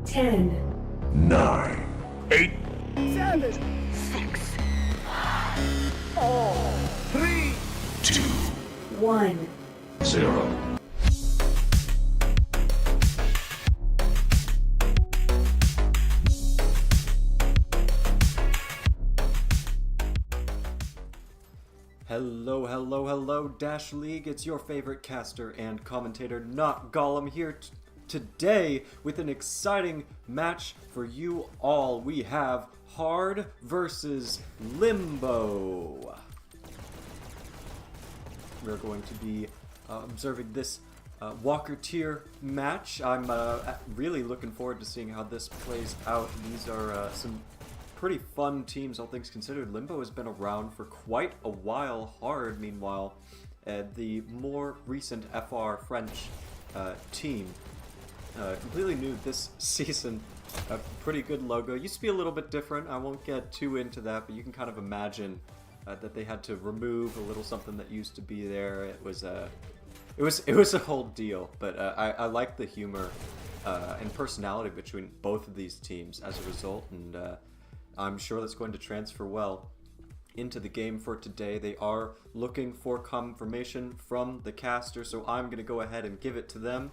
10, 9, 8, 7, 6, 3, 2, 1. 0. Hello, hello, hello, Dash League. It's your favorite caster and commentator, Notgollum, here today with an exciting match for you all. We have HarD versus Limbo. We're going to be observing this Walker tier match. I'm really looking forward to seeing how this plays out. These are some pretty fun teams, all things considered. Limbo has been around for quite a while. HarD, meanwhile, the more recent FR French team, completely new this season. A pretty good logo. Used to be a little bit different. I won't get too into that, but you can kind of imagine that they had to remove a little something that used to be there. It was a whole deal. But I like the humor and personality between both of these teams as a result, and I'm sure that's going to transfer well into the game for today. They are looking for confirmation from the caster, so I'm going to go ahead and give it to them.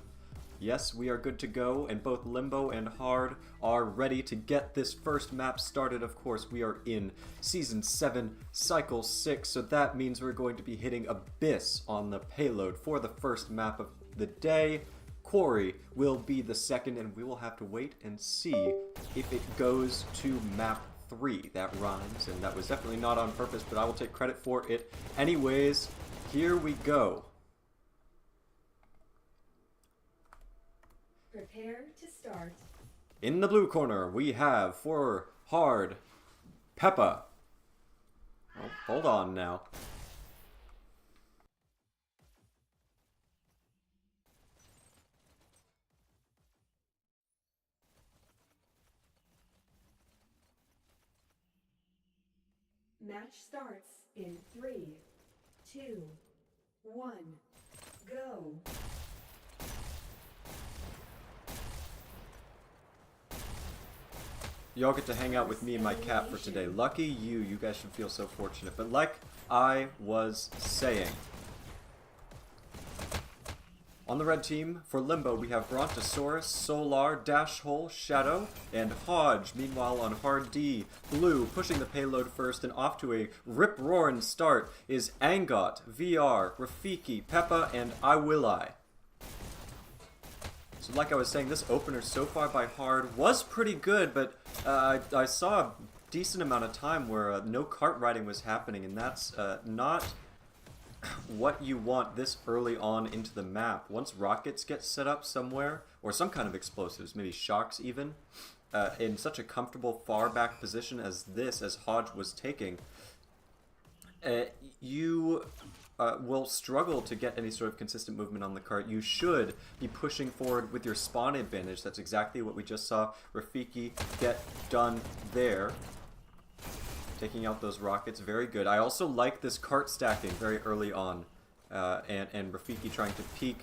Yes, we are good to go, and both Limbo and HarD are ready to get this first map started. Of course, we are in Season 7, Cycle 6, so that means we're going to be hitting Abyss on the payload for the first map of the day. Quarry will be the second, and we will have to wait and see if it goes to map 3. That rhymes, and that was definitely not on purpose, but I will take credit for it anyways. Here we go. Prepare to start. In the blue corner, we have for HarD, Peppa. Oh, hold on now. Match starts in 3, 2, 1, go. Y'all get to hang out with me and my cat for today. Lucky you. You guys should feel so fortunate. But like I was saying, on the red team, for Limbo, we have Brontosaurus, Solar, Dashhole, Shadow, and Hodge. Meanwhile, on HarD, blue, pushing the payload first and off to a rip-roaring start is Angot, VR, Rafiki, Peppa, and I Will I. So like I was saying, this opener so far by HarD was pretty good, but I saw a decent amount of time where no cart riding was happening, and that's not what you want this early on into the map. Once rockets get set up somewhere, or some kind of explosives, maybe shocks even, in such a comfortable far back position as this, as Hodge was taking, you will struggle to get any sort of consistent movement on the cart. You should be pushing forward with your spawn advantage. That's exactly what we just saw Rafiki get done there. Taking out those rockets, very good. I also like this cart stacking very early on, and Rafiki trying to peek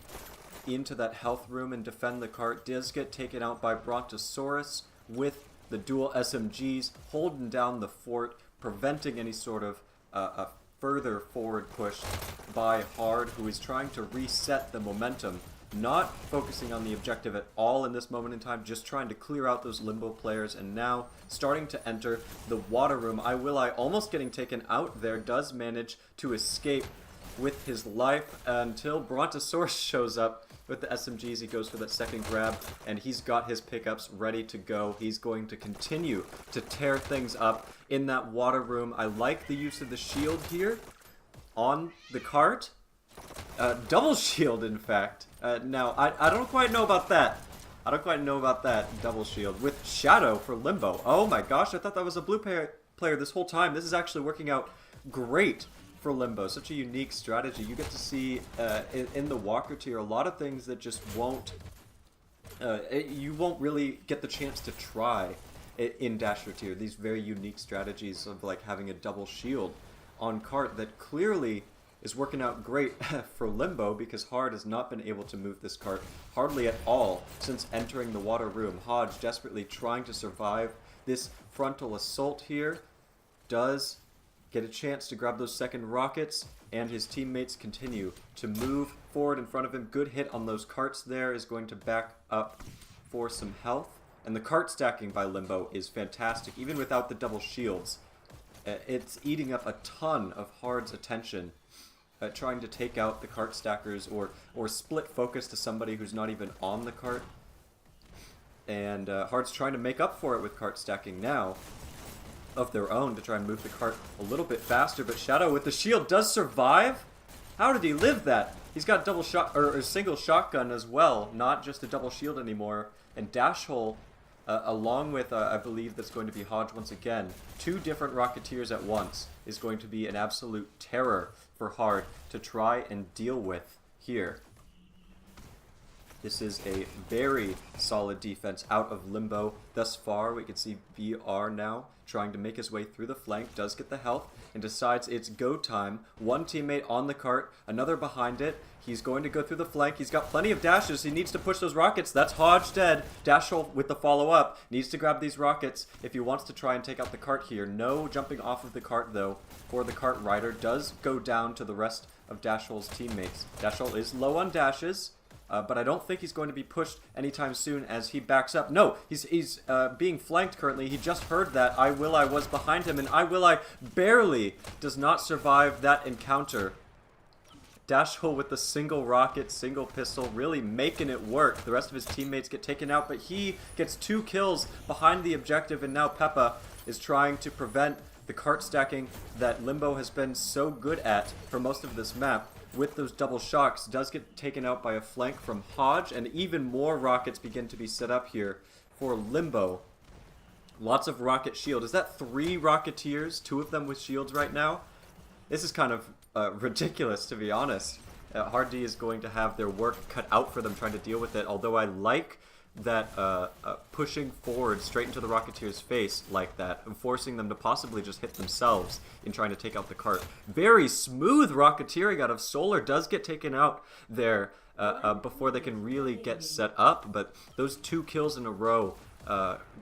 into that health room and defend the cart. Does get taken out by Brontosaurus with the dual SMGs, holding down the fort, preventing any sort of a further forward push by HarD, who is trying to reset the momentum. Not focusing on the objective at all in this moment in time, just trying to clear out those Limbo players, and now starting to enter the water room. I almost getting taken out there, does manage to escape with his life until Brontosaurus shows up with the SMGs. He goes for that second grab, and he's got his pickups ready to go. He's going to continue to tear things up in that water room. I like the use of the shield here on the cart. Double shield, in fact. Now, I don't quite know about that. I don't quite know about that double shield. With Shadow for Limbo. Oh my gosh, I thought that was a blue player this whole time. This is actually working out great for Limbo. Such a unique strategy. You get to see in the Walker tier a lot of things that just won't... you won't really get the chance to try in Dasher tier. These very unique strategies of like having a double shield on cart that clearly is working out great for Limbo because HarD has not been able to move this cart hardly at all since entering the water room. Hodge desperately trying to survive this frontal assault here. Does get a chance to grab those second rockets, and his teammates continue to move forward in front of him. Good hit on those carts there is going to back up for some health. And the cart stacking by Limbo is fantastic, even without the double shields. It's eating up a ton of HarD's attention, trying to take out the cart stackers or split focus to somebody who's not even on the cart. And HarD's trying to make up for it with cart stacking now of their own to try and move the cart a little bit faster. But Shadow with the shield does survive. How did he live that? He's got double shot or a single shotgun as well, not just a double shield anymore. And Dash Hole, along with I believe that's going to be Hodge once again, 2 different Rocketeers at once is going to be an absolute terror for HarD to try and deal with here. This is a very solid defense out of Limbo thus far. We can see BR now trying to make his way through the flank, does get the health, and decides it's go time. One teammate on the cart, another behind it. He's going to go through the flank. He's got plenty of dashes. He needs to push those rockets. That's Hodge dead. Dashel with the follow-up needs to grab these rockets if he wants to try and take out the cart here. No jumping off of the cart, though, for the cart rider. Does go down to the rest of Dashel's teammates. Dashel is low on dashes. But I don't think he's going to be pushed anytime soon as he backs up. No, he's being flanked currently. He just heard that I was behind him, and I barely does not survive that encounter. Dashel with the single rocket, single pistol, really making it work. The rest of his teammates get taken out, but he gets 2 kills behind the objective, and now Peppa is trying to prevent the cart stacking that Limbo has been so good at for most of this map. With those double shocks, does get taken out by a flank from Hodge, and even more rockets begin to be set up here for Limbo. Lots of rocket shield. Is that 3 Rocketeers? 2 of them with shields right now? This is kind of ridiculous, to be honest. HarD is going to have their work cut out for them trying to deal with it, although I like that pushing forward straight into the Rocketeer's face like that, and forcing them to possibly just hit themselves in trying to take out the cart. Very smooth Rocketeering out of Solar. Does get taken out there before they can really get set up, but those 2 kills in a row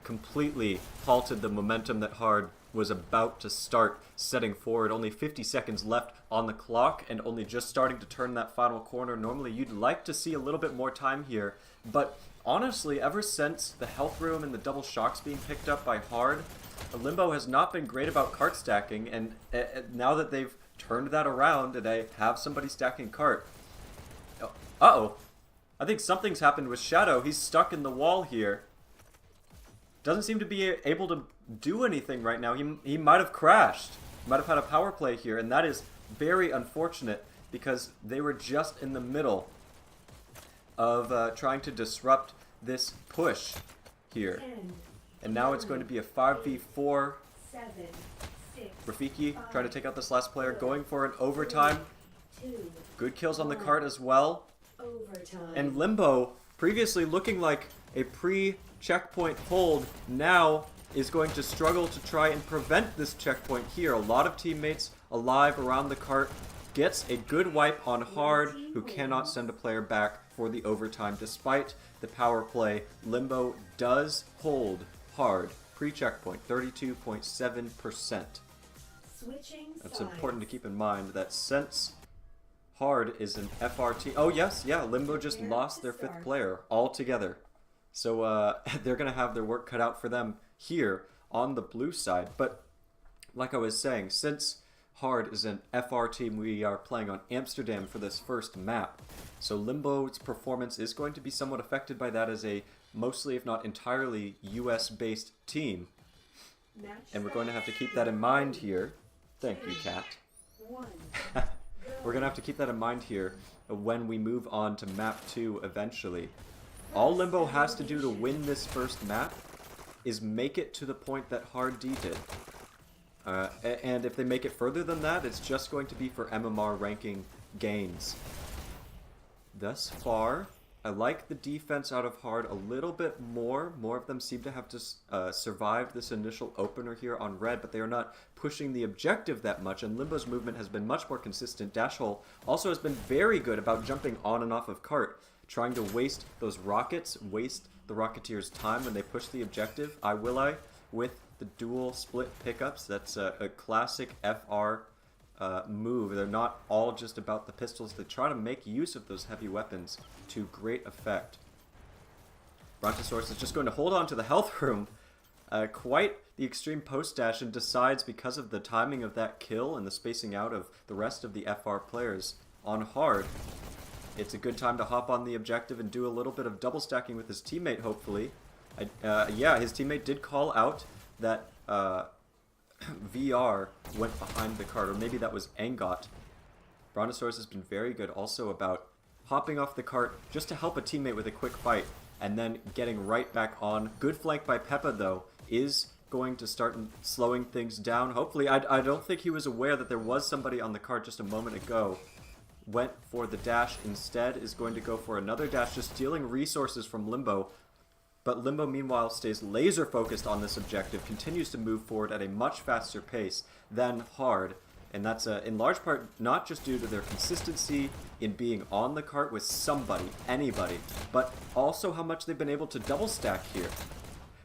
completely halted the momentum that HarD was about to start setting forward. Only 50 seconds left on the clock and only just starting to turn that final corner. Normally you'd like to see a little bit more time here, but honestly, ever since the health room and the double shocks being picked up by HarD, Limbo has not been great about cart stacking, and now that they've turned that around and they have somebody stacking cart... Uh-oh. I think something's happened with Shadow. He's stuck in the wall here. Doesn't seem to be able to do anything right now. He might have crashed. Might have had a power play here, and that is very unfortunate because they were just in the middle of trying to disrupt this push here. 10, And now it's going to be a 5v4. 7, 6, Rafiki trying to take out this last player, going for an overtime. 2, Good kills on the cart as well. overtime. And Limbo, previously looking like a pre-checkpoint hold, now is going to struggle to try and prevent this checkpoint here. A lot of teammates alive around the cart. Gets a good wipe on HarD, who cannot send a player back for the overtime. Despite the power play, Limbo does hold HarD pre-checkpoint, 32.7%. Switching That's sides. important to keep in mind that since HarD is an FRT... Oh, yes, yeah, Limbo just lost their 5th player altogether. So they're going to have their work cut out for them here on the blue side. But like I was saying, since HarD is an FR team, we are playing on Amsterdam for this first map. So Limbo's performance is going to be somewhat affected by that as a mostly, if not entirely, US-based team. Match And we're going to have to keep that in mind here. Thank you, Kat. 1. We're going to have to keep that in mind here when we move on to map 2 eventually. All Limbo has to do to win this first map is make it to the point that HarD did. And if they make it further than that, it's just going to be for MMR ranking gains. Thus far, I like the defense out of HarD a little bit more. More of them seem to have just survived this initial opener here on red, but they are not pushing the objective that much, and Limbo's movement has been much more consistent. Dashhole also has been very good about jumping on and off of cart, trying to waste those rockets, waste the Rocketeers' time when they push the objective. I with the dual split pickups. That's a classic FR move. They're not all just about the pistols. They try to make use of those heavy weapons to great effect. Brontosaurus is just going to hold on to the health room. Quite the extreme post dash, and decides, because of the timing of that kill and the spacing out of the rest of the FR players on HarD, it's a good time to hop on the objective and do a little bit of double stacking with his teammate, hopefully. Yeah, his teammate did call out that VR went behind the cart, or maybe that was Angot. Brontosaurus has been very good also about hopping off the cart just to help a teammate with a quick fight, and then getting right back on. Good flank by Peppa, though, is going to start slowing things down. Hopefully, I don't think he was aware that there was somebody on the cart just a moment ago. Went for the dash instead, is going to go for another dash, just stealing resources from Limbo. But Limbo, meanwhile, stays laser focused on this objective, continues to move forward at a much faster pace than HarD. And that's in large part not just due to their consistency in being on the cart with somebody, anybody, but also how much they've been able to double stack here.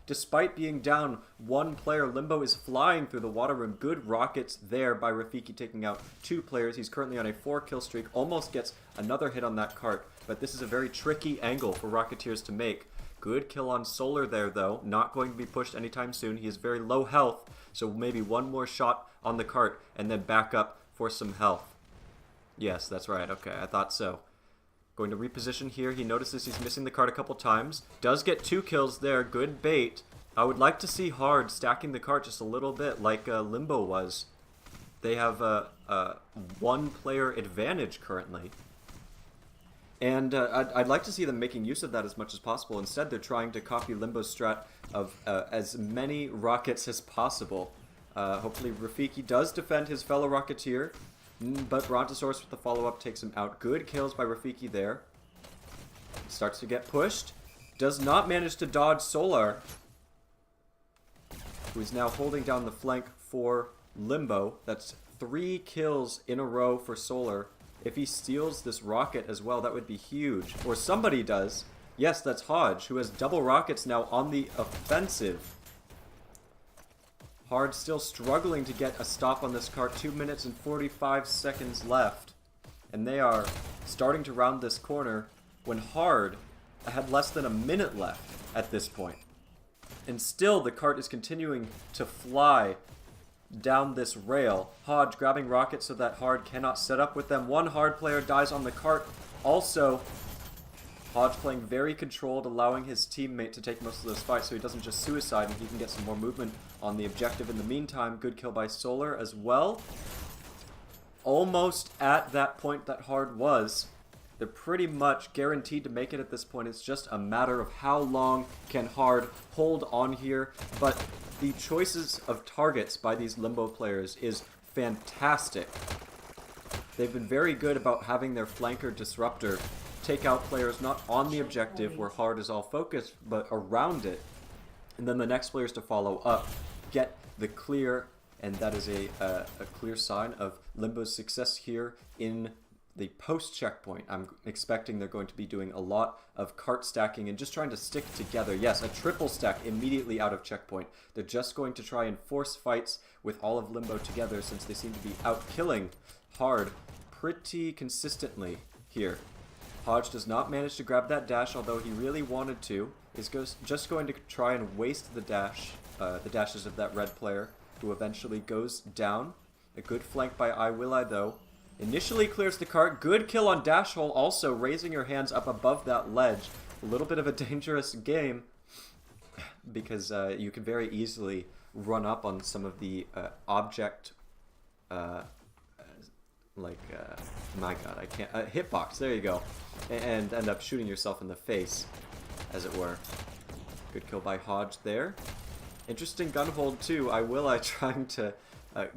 Despite being down one player, Limbo is flying through the water room. Good rockets there by Rafiki, taking out 2 players. He's currently on a 4-kill streak, almost gets another hit on that cart, but this is a very tricky angle for Rocketeers to make. Good kill on Solar there, though. Not going to be pushed anytime soon. He is very low health, so maybe one more shot on the cart and then back up for some health. Yes, that's right. Okay, I thought so. Going to reposition here. He notices he's missing the cart a couple times. Does get 2 kills there. Good bait. I would like to see HarD stacking the cart just a little bit like Limbo was. They have a 1-player advantage currently. And I'd like to see them making use of that as much as possible. Instead, they're trying to copy Limbo's strat of as many rockets as possible. Hopefully Rafiki does defend his fellow Rocketeer, but Brontosaurus with the follow-up takes him out. Good kills by Rafiki there. Starts to get pushed. Does not manage to dodge Solar, who is now holding down the flank for Limbo. That's 3 kills in a row for Solar. If he steals this rocket as well, that would be huge. Or somebody does. Yes, that's Hodge, who has double rockets now on the offensive. HarD still struggling to get a stop on this cart. 2 minutes and 45 seconds left. And they are starting to round this corner when HarD had less than a minute left at this point. And still the cart is continuing to fly down this rail. Hodge grabbing rockets so that HarD cannot set up with them. One HarD player dies on the cart. Also, Hodge playing very controlled, allowing his teammate to take most of those fights so he doesn't just suicide and he can get some more movement on the objective in the meantime. Good kill by Solar as well. Almost at that point that HarD was. They're pretty much guaranteed to make it at this point. It's just a matter of how long can HarD hold on here. But the choices of targets by these Limbo players is fantastic. They've been very good about having their flanker disruptor take out players not on the objective where HarD is all focused, but around it. And then the next players to follow up get the clear, and that is a clear sign of Limbo's success here in the post-checkpoint. I'm expecting they're going to be doing a lot of cart stacking and just trying to stick together. Yes, a triple stack immediately out of checkpoint. They're just going to try and force fights with all of Limbo together since they seem to be out-killing HarD pretty consistently here. Hodge does not manage to grab that dash, although he really wanted to. Is just going to try and waste the dashes of that red player, who eventually goes down. A good flank by I, though. Initially clears the cart. Good kill on Dashhole, also raising your hands up above that ledge. A little bit of a dangerous game, because you can very easily run up on some of the object... my god, I can't... hitbox, there you go. And end up shooting yourself in the face, as it were. Good kill by Hodge there. Interesting gun hold, too. I trying to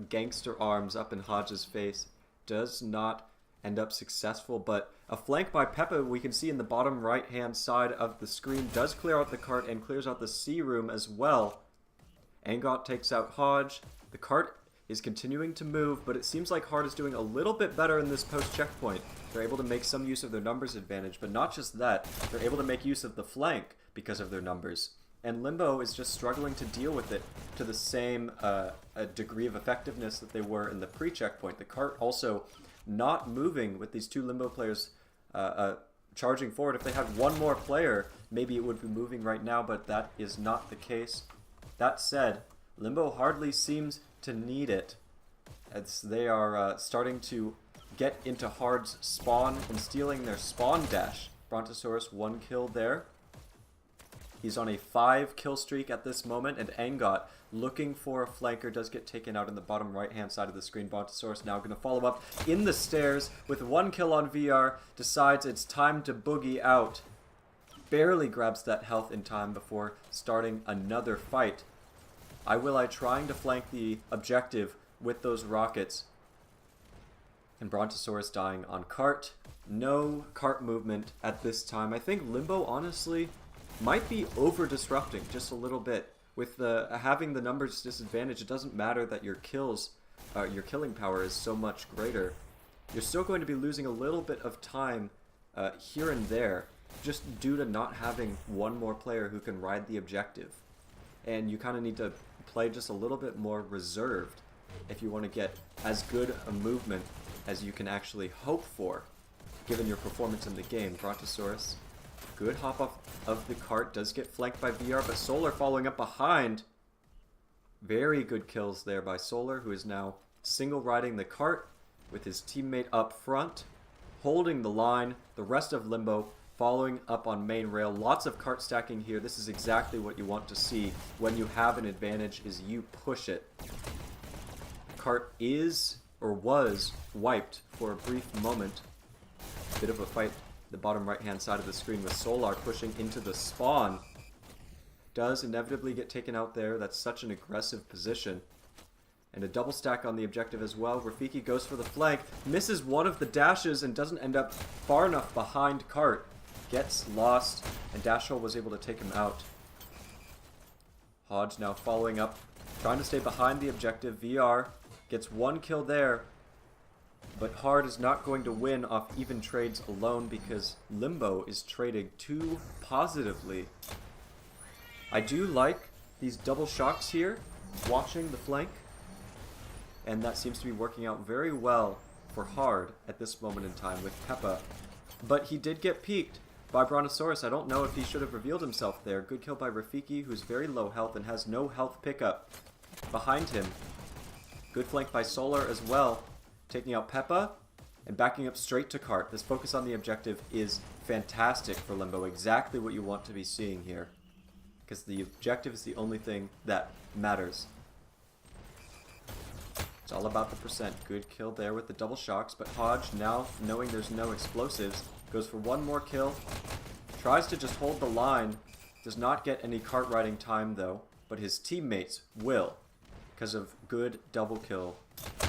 gangster arms up in Hodge's face. Does not end up successful, but a flank by Peppa we can see in the bottom right hand side of the screen does clear out the cart and clears out the C room as well. Angot takes out HarD. The cart is continuing to move, but it seems like HarD is doing a little bit better in this post checkpoint. They're able to make some use of their numbers advantage, but not just that, they're able to make use of the flank because of their numbers. And Limbo is just struggling to deal with it to the same degree of effectiveness that they were in the pre-checkpoint. The cart also not moving with these two Limbo players charging forward. If they had one more player, maybe it would be moving right now, but that is not the case. That said, Limbo hardly seems to need it, as they are starting to get into HarD's spawn and stealing their spawn dash. Brontosaurus 1 kill there. He's on a 5 kill streak at this moment, and Angot, looking for a flanker, does get taken out in the bottom right hand side of the screen. Brontosaurus now going to follow up in the stairs with 1 kill on VR, decides it's time to boogie out. Barely grabs that health in time before starting another fight. I trying to flank the objective with those rockets. And Brontosaurus dying on cart. No cart movement at this time. I think Limbo, honestly, might be over-disrupting just a little bit. With having the numbers disadvantage, it doesn't matter that your killing power is so much greater. You're still going to be losing a little bit of time here and there, just due to not having one more player who can ride the objective. And you kind of need to play just a little bit more reserved if you want to get as good a movement as you can actually hope for, given your performance in the game. Brontosaurus, good hop off of the cart, does get flanked by VR, but Solar following up behind. Very good kills there by Solar, who is now single riding the cart with his teammate up front, holding the line. The rest of Limbo following up on main rail. Lots of cart stacking here. This is exactly what you want to see when you have an advantage, is you push it. Cart is, or was, wiped for a brief moment. Bit of a fight the bottom right hand side of the screen with Solar pushing into the spawn. Does inevitably get taken out there. That's such an aggressive position. And a double stack on the objective as well. Rafiki goes for the flank, misses one of the dashes and doesn't end up far enough behind cart. Gets lost, and Dashel was able to take him out. HarD now following up, trying to stay behind the objective. VR gets 1 kill there, but HarD is not going to win off even trades alone because Limbo is trading too positively. I do like these double shocks here, watching the flank, and that seems to be working out very well for HarD at this moment in time with Peppa. But he did get peeked by Brontosaurus. I don't know if he should have revealed himself there. Good kill by Rafiki, who's very low health and has no health pickup behind him. Good flank by Solar as well, taking out Peppa and backing up straight to cart. This focus on the objective is fantastic for Limbo. Exactly what you want to be seeing here, because the objective is the only thing that matters. It's all about the percent. Good kill there with the double shocks, but HarD, now knowing there's no explosives, goes for 1 more kill. Tries to just hold the line. Does not get any cart riding time though, but his teammates will, because of good double kill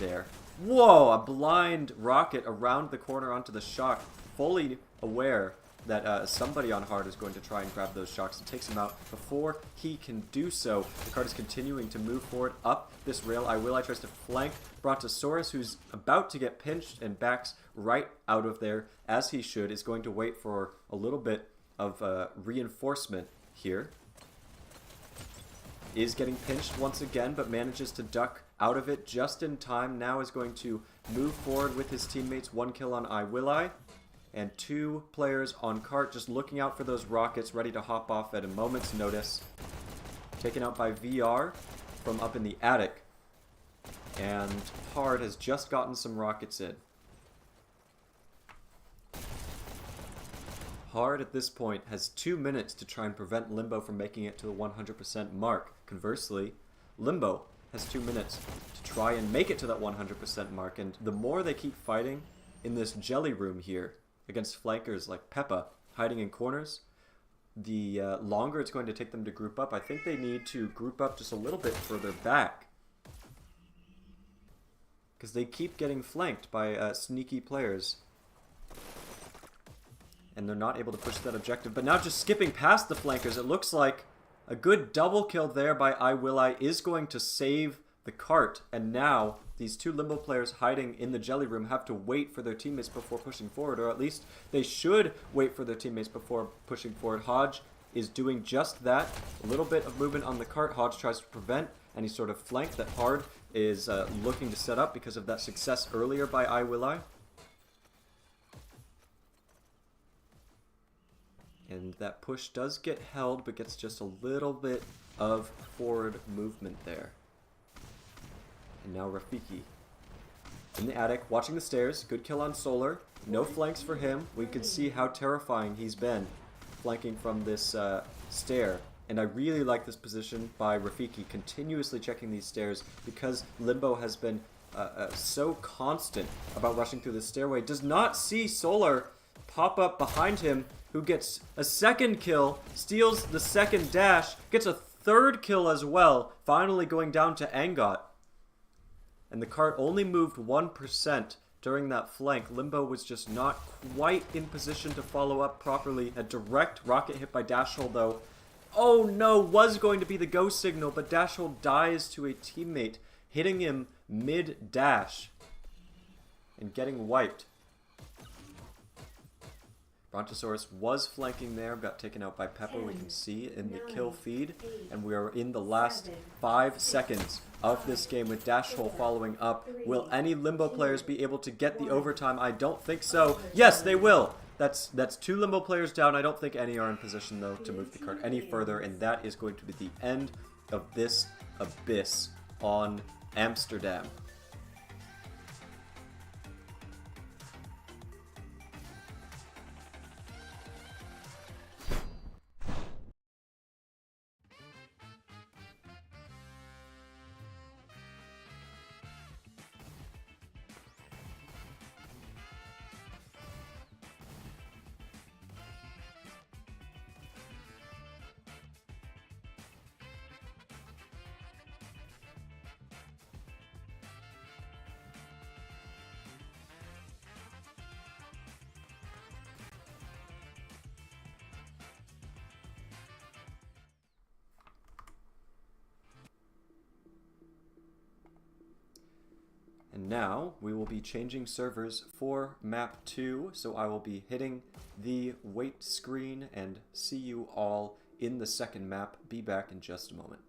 there. Whoa, a blind rocket around the corner onto the shock, fully aware that somebody on HarD is going to try and grab those shocks, and takes him out before he can do so. The cart is continuing to move forward up this rail. I tries to flank Brontosaurus, who's about to get pinched and backs right out of there, as he should. Is going to wait for a little bit of reinforcement here. Is getting pinched once again, but manages to duck out of it just in time. Now is going to move forward with his teammates. 1 kill on I, and 2 players on cart, just looking out for those rockets, ready to hop off at a moment's notice. Taken out by VR from up in the attic, and HarD has just gotten some rockets in. HarD at this point has 2 minutes to try and prevent Limbo from making it to the 100% mark. Conversely, Limbo has 2 minutes to try and make it to that 100% mark, and the more they keep fighting in this jelly room here against flankers like Peppa hiding in corners, the longer it's going to take them to group up. I think they need to group up just a little bit further back. because they keep getting flanked by sneaky players. And they're not able to push that objective. But now just skipping past the flankers, it looks like a good double kill there by I is going to save the cart. And now these two Limbo players hiding in the jelly room have to wait for their teammates before pushing forward. Or at least they should wait for their teammates before pushing forward. HarD is doing just that. A little bit of movement on the cart. HarD tries to prevent any sort of flank that HarD is looking to set up because of that success earlier by I. And that push does get held, but gets just a little bit of forward movement there. And now Rafiki in the attic, watching the stairs. Good kill on Solar. No flanks for him. We can see how terrifying he's been flanking from this stair. And I really like this position by Rafiki, continuously checking these stairs, because Limbo has been so constant about rushing through the stairway. Does not see Solar pop up behind him, who gets a second kill, steals the second dash, gets a third kill as well, finally going down to Angot. And the cart only moved 1% during that flank. Limbo was just not quite in position to follow up properly. A direct rocket hit by Dashhole though. Oh no, was going to be the go signal, but Dashhole dies to a teammate, hitting him mid-dash and getting wiped. Brontosaurus was flanking there, got taken out by Pepper, we can see in the kill feed. And we are in the last 5 seconds of this game with Dashhole following up. Will any Limbo players be able to get the overtime? I don't think so. Yes, they will! That's 2 Limbo players down. I don't think any are in position, though, to move the cart any further. And that is going to be the end of this abyss on Amsterdam. And now we will be changing servers for map 2, so I will be hitting the wait screen and see you all in the second map. Be back in just a moment.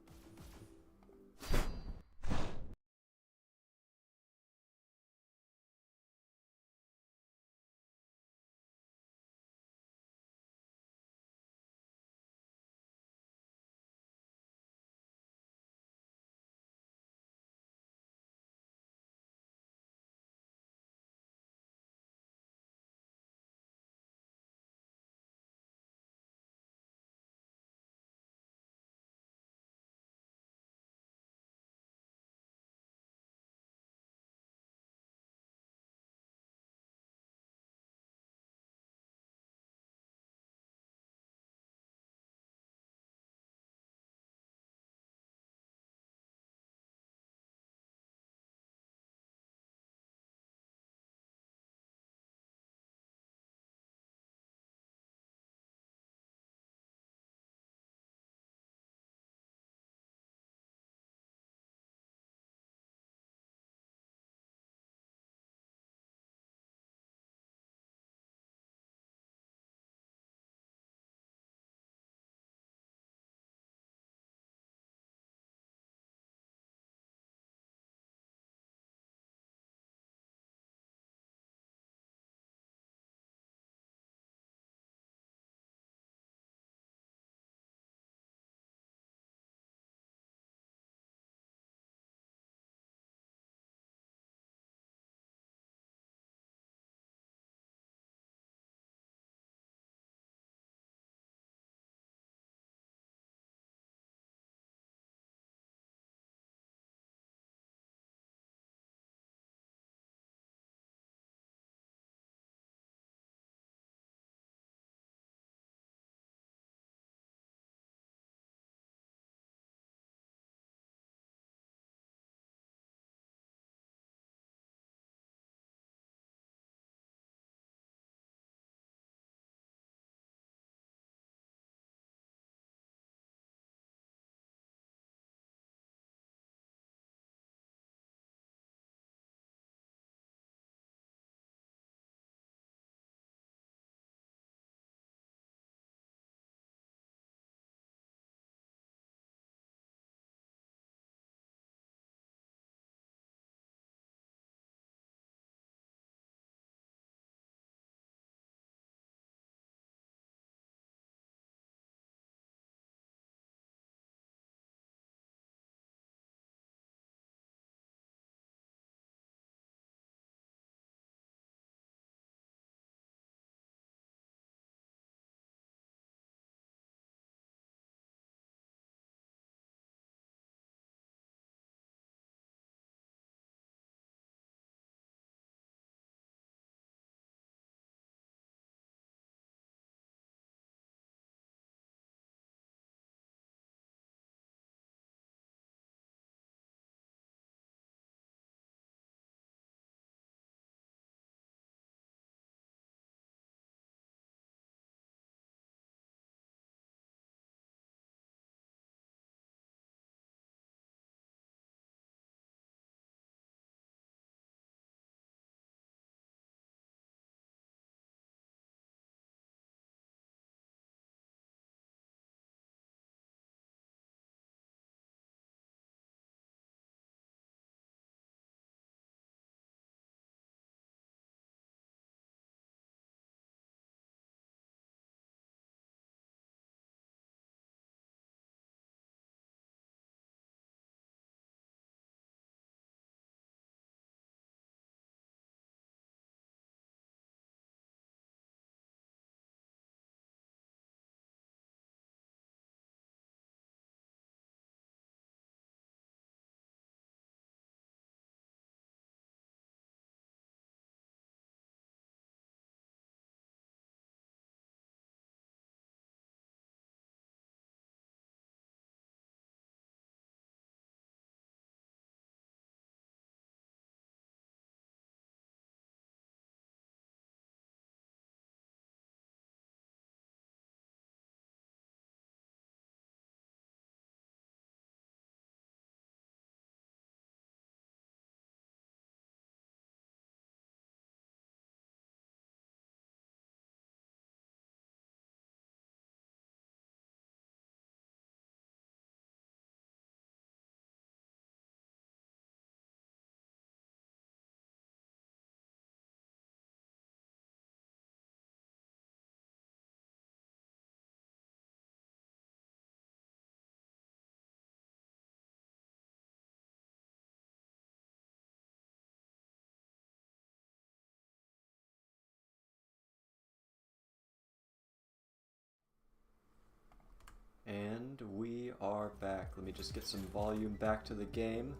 And we are back. Let me just get some volume back to the game.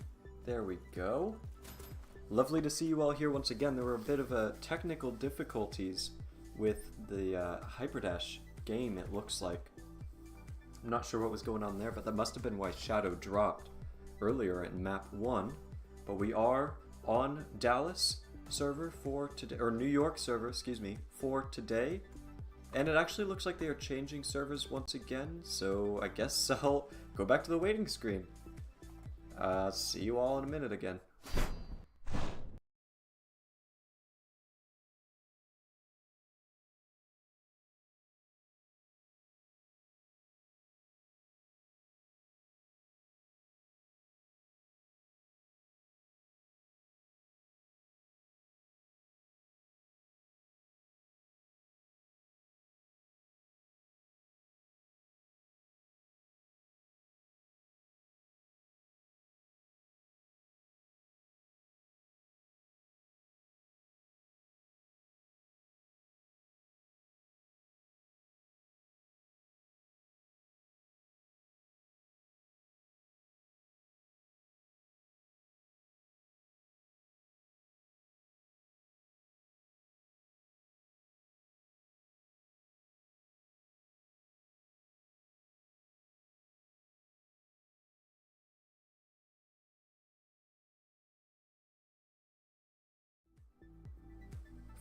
There we go. Lovely to see you all here once again. There were a bit of technical difficulties with the Hyperdash game, it looks like. I'm not sure what was going on there, but that must have been why Shadow dropped earlier in map 1. But we are on Dallas server for today, or New York server, excuse me, for today. And it actually looks like they are changing servers once again, so I guess I'll go back to the waiting screen. See you all in a minute again.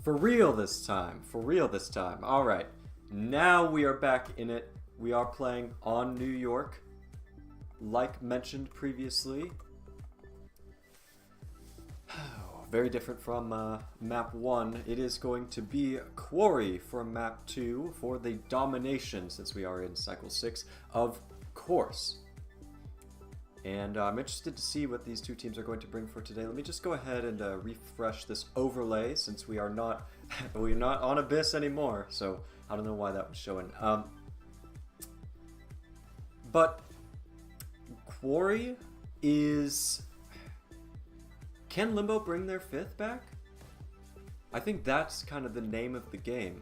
For real this time. For real this time. Alright. Now we are back in it. We are playing on New York. Like mentioned previously. Very different from map 1. It is going to be Quarry for map 2 for the domination, since we are in cycle 6, of course. And I'm interested to see what these two teams are going to bring for today. Let me just go ahead and refresh this overlay, since we are not we're not on Abyss anymore. So I don't know why that was showing. But Quarry is... Can Limbo bring their 5th back? I think that's kind of the name of the game.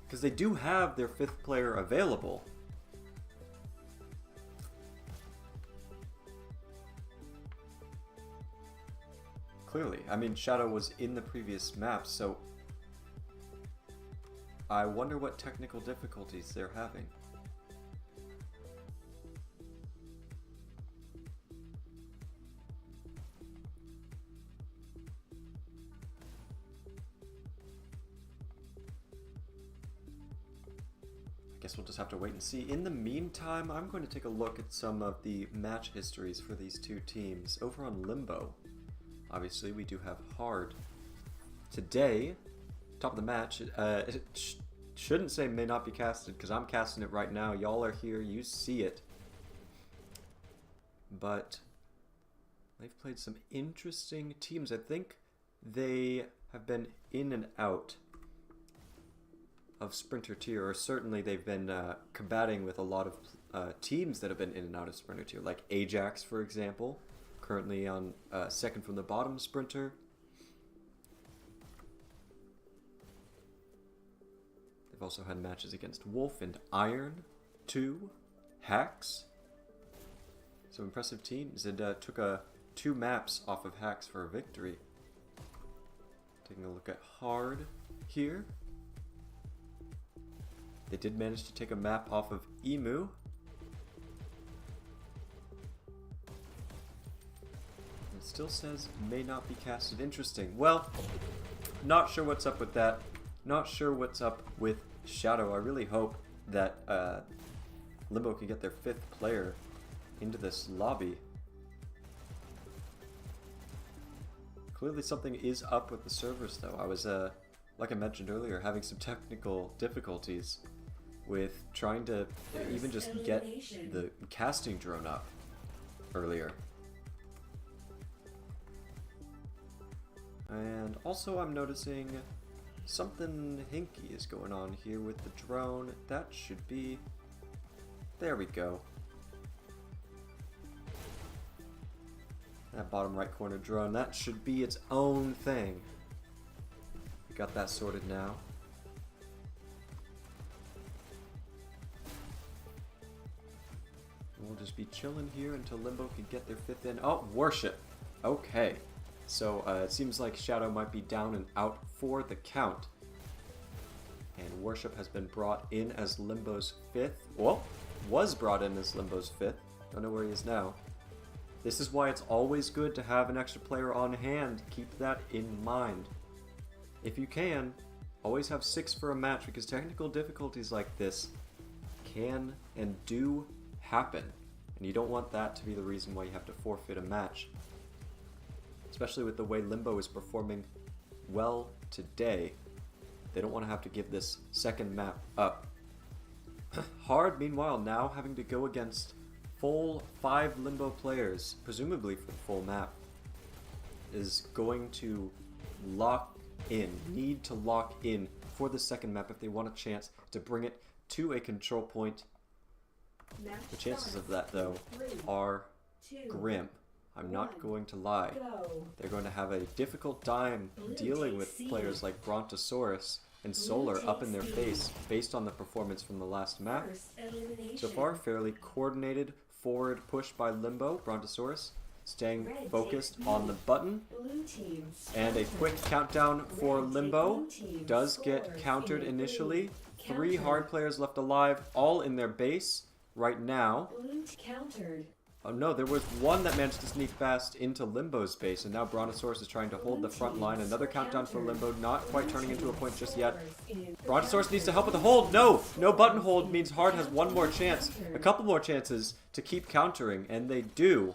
Because they do have their 5th player available. Clearly. I mean, Shadow was in the previous map, so... I wonder what technical difficulties they're having. Guess we'll just have to wait and see. In the meantime, I'm going to take a look at some of the match histories for these two teams. Over on Limbo, obviously we do have HarD. Today, top of the match, it shouldn't say may not be casted, because I'm casting it right now. Y'all are here, you see it. But they've played some interesting teams. I think they have been in and out of Sprinter Tier, or certainly they've been combating with a lot of teams that have been in and out of Sprinter Tier, like Ajax, for example, currently on second from the bottom Sprinter. They've also had matches against Wolf and Iron, 2, Hacks. Some impressive teams, and took 2 maps off of Hacks for a victory. Taking a look at HarD here. They did manage to take a map off of Emu. It still says may not be casted. Interesting. Well, not sure what's up with that. Not sure what's up with Shadow. I really hope that Limbo can get their 5th player into this lobby. Clearly something is up with the servers though. I was, like I mentioned earlier, having some technical difficulties with trying to even just get the casting drone up earlier. And also I'm noticing something hinky is going on here with the drone. That should be... There we go. That bottom right corner drone, that should be its own thing. I think got that sorted now. We'll just be chilling here until Limbo can get their 5th in. Oh, Worship. Okay. So it seems like Shadow might be down and out for the count. And Worship has been brought in as Limbo's 5th. Well, was brought in as Limbo's 5th. Don't know where he is now. This is why it's always good to have an extra player on hand. Keep that in mind. If you can, always have 6 for a match, because technical difficulties like this can and do happen. And you don't want that to be the reason why you have to forfeit a match. Especially with the way Limbo is performing well today. They don't want to have to give this second map up. HarD, meanwhile, now having to go against full 5 Limbo players, presumably for the full map, is going to need to lock in for the second map if they want a chance to bring it to a control point. The chances of that, though, are grim. I'm not going to lie. They're going to have a difficult time dealing with players like Brontosaurus and Solar up in their face based on the performance from the last map. So far, fairly coordinated forward push by Limbo. Brontosaurus staying focused on the button. And a quick countdown for Limbo. Does get countered initially. 3 HarD players left alive, all in their base right now. Oh no, there was one that managed to sneak past into Limbo's base, and now Brontosaurus is trying to hold the front line. Another countdown for Limbo, not quite turning into a point just yet. Brontosaurus needs to help with the hold. No! No button hold means HarD has one more chance, a couple more chances to keep countering, and they do.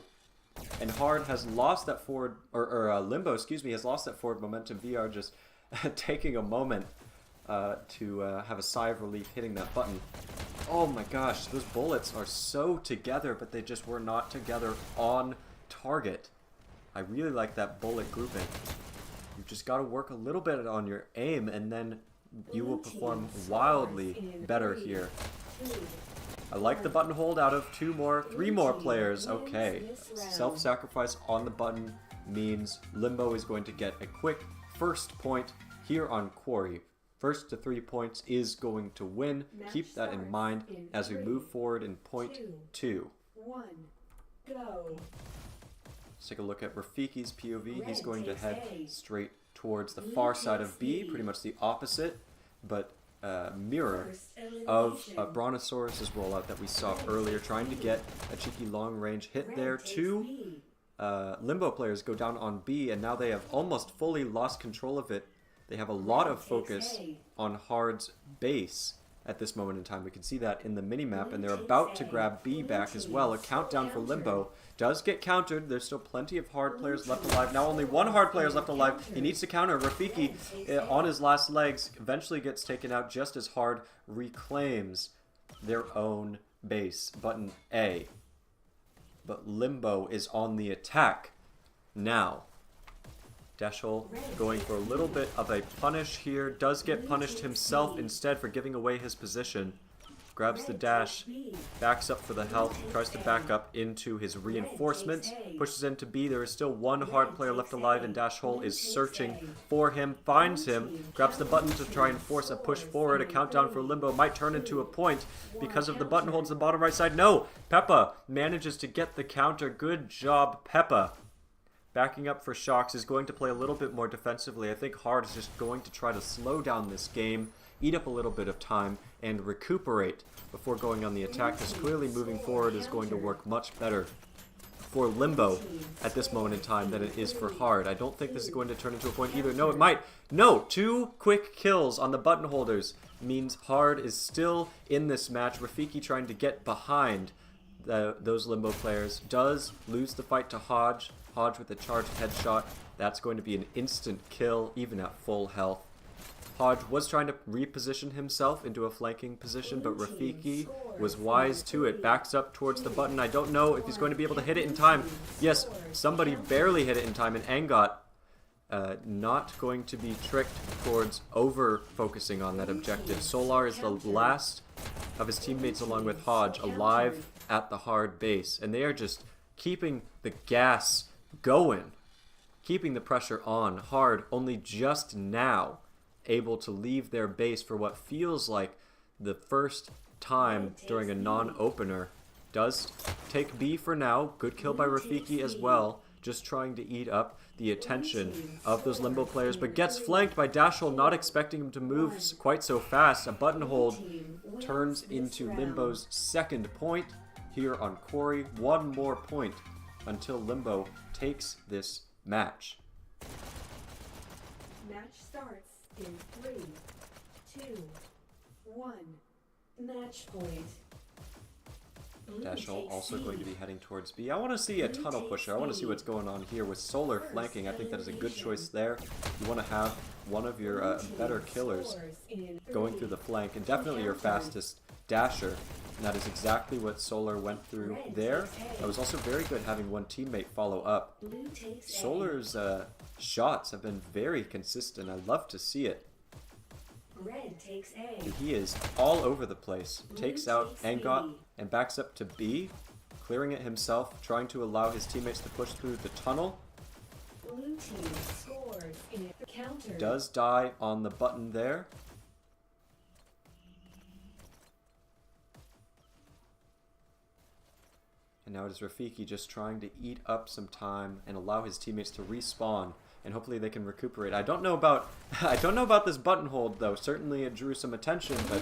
And HarD has lost that forward, Limbo, excuse me, has lost that forward momentum. VR just taking a moment to have a sigh of relief hitting that button. Oh my gosh, those bullets are so together, but they just were not together on target. I really like that bullet grouping. You've just got to work a little bit on your aim, and then you will perform wildly better here. I like the button hold out of 3 more players. Okay. Self-sacrifice on the button means Limbo is going to get a quick first point here on Quarry. First to 3 points is going to win. Keep that in mind as we move forward in point 2. Let's take a look at Rafiki's POV. He's going to head straight towards the far side of B, pretty much the opposite, but mirror of Brontosaurus' rollout that we saw earlier, trying to get a cheeky long-range hit there. 2 Limbo players go down on B, and now they have almost fully lost control of it. They have a lot of focus on HarD's base at this moment in time. We can see that in the minimap, and they're about to grab B back as well. A countdown for Limbo does get countered. There's still plenty of HarD players left alive. Now only 1 HarD player is left alive. He needs to counter. Rafiki, on his last legs, eventually gets taken out just as HarD reclaims their own base. Button A. But Limbo is on the attack now. Dashhole going for a little bit of a punish here. Does get punished himself instead for giving away his position. Grabs the dash, backs up for the health, tries to back up into his reinforcements, pushes into B. There is still 1 HarD player left alive, and Dashhole is searching for him, finds him, grabs the button to try and force a push forward. A countdown for Limbo might turn into a point because of the button holds the bottom right side. No! Peppa manages to get the counter. Good job, Peppa. Backing up for Shocks is going to play a little bit more defensively. I think HarD is just going to try to slow down this game, eat up a little bit of time, and recuperate before going on the attack, because clearly moving forward is going to work much better for Limbo at this moment in time than it is for HarD. I don't think this is going to turn into a point either. No, it might. No! 2 quick kills on the button holders means HarD is still in this match. Rafiki trying to get behind those Limbo players. Does lose the fight to Hodge. Hodge with a charged headshot. That's going to be an instant kill, even at full health. Hodge was trying to reposition himself into a flanking position, but Rafiki was wise to it. Backs up towards the button. I don't know if he's going to be able to hit it in time. Yes, somebody barely hit it in time, and Angot not going to be tricked towards over-focusing on that objective. Solar is the last of his teammates, along with Hodge, alive at the HarD base, and they are just keeping the gas going, keeping the pressure on. HarD only just now able to leave their base for what feels like the first time during a non-opener. Does take B for now. Good kill by Rafiki as well. Just trying to eat up the attention of those Limbo players, but gets flanked by Dashhole, not expecting him to move quite so fast. A button hold turns into Limbo's second point here on Corey. One more point until Limbo takes this match. Match starts in 3, 2, 1. Match point. Dashhole also going to be heading towards B. I want to see a tunnel pusher. I want to see what's going on here with Solar flanking. I think that is a good choice there. You want to have one of your better killers going through the flank, and definitely your fastest dasher. And that is exactly what Solar went through there. That was also very good having one teammate follow up. Solar's shots have been very consistent. I love to see it. Red takes A. And he is all over the place. Takes out Angot and backs up to B, clearing it himself, trying to allow his teammates to push through the tunnel. Blue team scores in the counter. Does die on the button there. And now it is Rafiki just trying to eat up some time and allow his teammates to respawn, and hopefully they can recuperate. I don't know about this button hold though. Certainly it drew some attention, but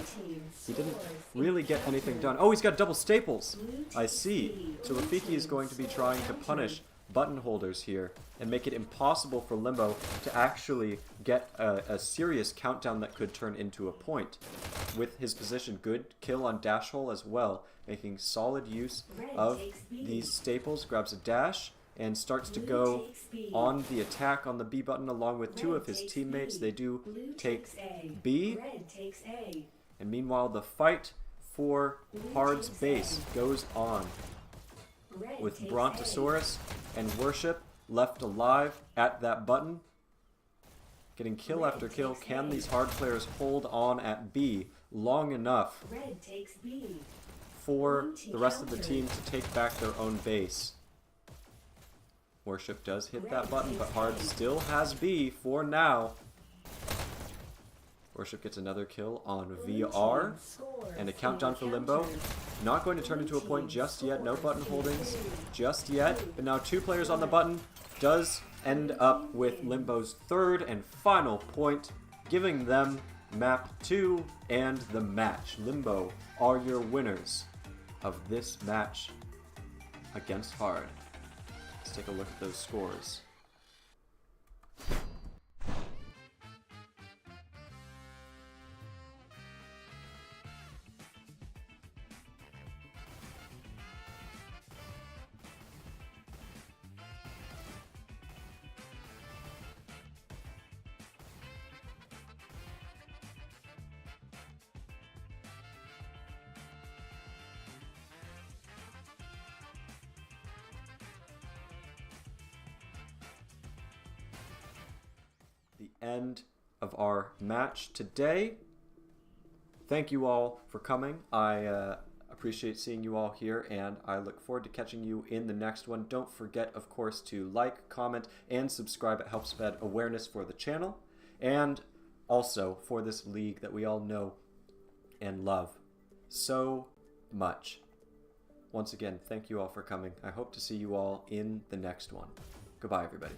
he didn't really get anything done. Oh, he's got double staples. I see. So Rafiki is going to be trying to punish button holders here and make it impossible for Limbo to actually get a serious countdown that could turn into a point. With his position, good kill on Dashhole as well, making solid use of these staples. Grabs a dash and starts to go on the attack on the B button along with two of his teammates. They do take B. And meanwhile, the fight for HarD's base goes on, with Brontosaurus and Worship left alive at that button. Getting kill after kill. Can these HarD players hold on at B long enough for the rest of the team to take back their own base? Worship does hit that button, but HarD still has B for now. Worship gets another kill on VR, and a countdown for Limbo. Not going to turn into a point just yet. No button holdings just yet. But now two players on the button does end up with Limbo's third and final point, giving them map 2 and the match. Limbo are your winners of this match against HarD. Let's take a look at those scores. The end of our match today. Thank you all for coming. I appreciate seeing you all here, and I look forward to catching you in the next one. Don't forget, of course, to like, comment, and subscribe. It helps spread awareness for the channel, and also for this league that we all know and love so much. Once again, thank you all for coming. I hope to see you all in the next one. Goodbye, everybody.